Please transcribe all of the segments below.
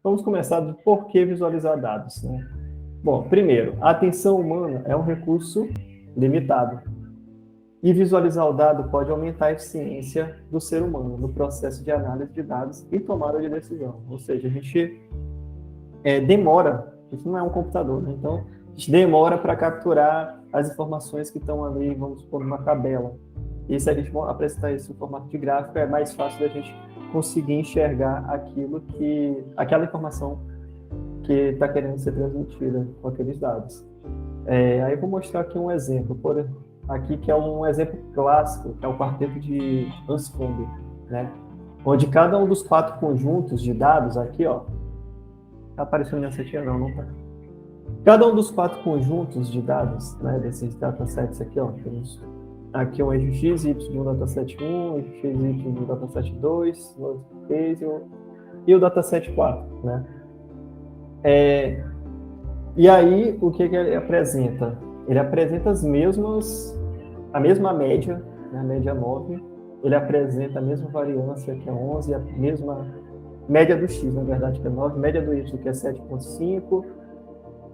Vamos começar do porquê visualizar dados, né? Bom, primeiro, a atenção humana é um recurso limitado. E visualizar o dado pode aumentar a eficiência do ser humano no processo de análise de dados e tomada de decisão. Ou seja, a gente demora, a gente não é um computador, né? Então a gente demora para capturar as informações que estão ali, vamos supor, numa tabela. E se a gente apresentar isso em formato de gráfico, é mais fácil da gente conseguir enxergar aquela informação que está querendo ser transmitida com aqueles dados. Aí eu vou mostrar aqui um exemplo, aqui que é um exemplo clássico, que é o quarteto de Anscombe, né? Onde cada um dos 4 conjuntos de dados aqui, ó, tá aparecendo minha setinha? Não tá. Cada um dos 4 conjuntos de dados, né, desses datasets aqui, ó, temos aqui um eixo X, Y do dataset 1, eixo X, Y do dataset 2, e o dataset 4, né? E aí, o que ele apresenta? Ele apresenta a mesma média, né, a média 9, ele apresenta a mesma variância, que é 11, a mesma média do X, na verdade, que é 9, média do Y, que é 7,5,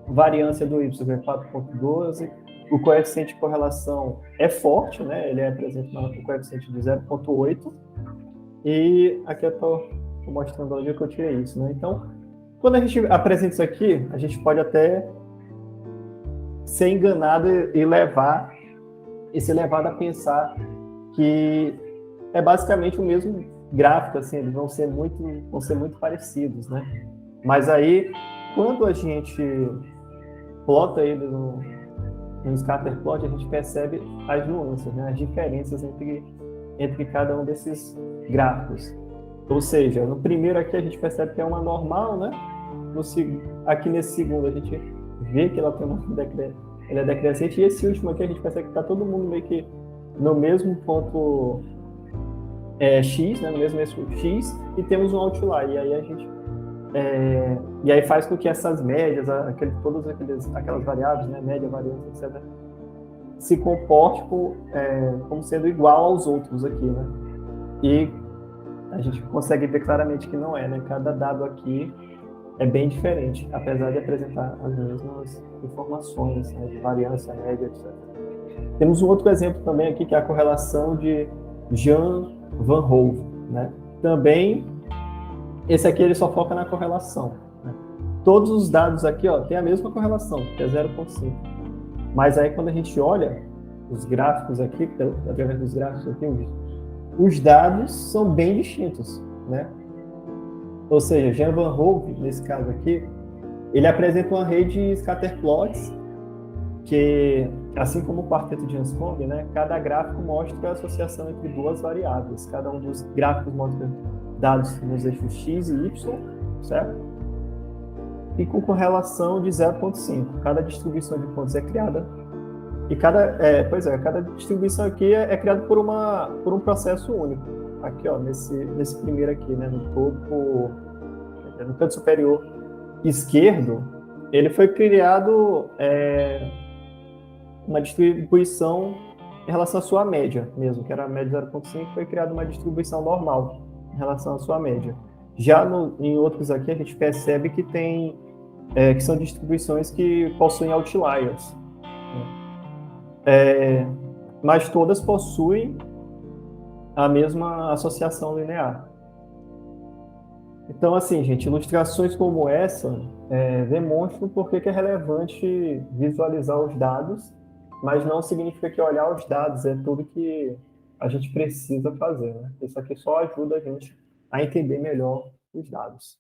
variância do Y, que é 4,12, o coeficiente de correlação é forte, né, ele apresenta um coeficiente de 0,8, e aqui eu estou mostrando onde que eu tirei isso, né? Então, quando a gente apresenta isso aqui, a gente pode até ser enganado e ser levado a pensar que é basicamente o mesmo gráfico, assim, eles vão ser muito parecidos, né? Mas aí, quando a gente plota ele no scatter plot, a gente percebe as nuances, né? As diferenças entre cada um desses gráficos. Ou seja, no primeiro aqui a gente percebe que é uma normal, né? Aqui nesse segundo a gente vê que ela é decrescente, e esse último aqui a gente percebe que está todo mundo meio que no mesmo ponto X, né? No mesmo eixo X, e temos um outlier, e aí faz com que essas médias, todas aquelas variáveis, né? Média, variância, etc., se comporte como sendo igual aos outros aqui, né? E a gente consegue ver claramente que não é, né? Cada dado aqui é bem diferente, apesar de apresentar as mesmas informações, né, de variância, média, etc. Temos um outro exemplo também aqui, que é a correlação de Jan van Hove, né? Também, esse aqui ele só foca na correlação, né? Todos os dados aqui, ó, tem a mesma correlação, que é 0,5. Mas aí quando a gente olha os gráficos aqui, através dos gráficos aqui, os dados são bem distintos, né? Ou seja, Jan van Hove, nesse caso aqui, ele apresenta uma rede de scatterplots que, assim como o quarteto de Anscombe, né, cada gráfico mostra a associação entre duas variáveis. Cada um dos gráficos mostra dados nos eixos X e Y, certo? E com correlação de 0,5. Cada distribuição de pontos é criada e cada distribuição aqui é criada por um processo único. Aqui, ó, nesse primeiro aqui, né, no topo, no canto superior esquerdo, ele foi criado uma distribuição em relação à sua média mesmo, que era a média 0,5, foi criada uma distribuição normal em relação à sua média. Já em outros aqui, a gente percebe que que são distribuições que possuem outliers, né? Mas todas possuem a mesma associação linear. Então, assim, gente, ilustrações como essa demonstram por que é relevante visualizar os dados, mas não significa que olhar os dados é tudo que a gente precisa fazer, né? Isso aqui só ajuda a gente a entender melhor os dados.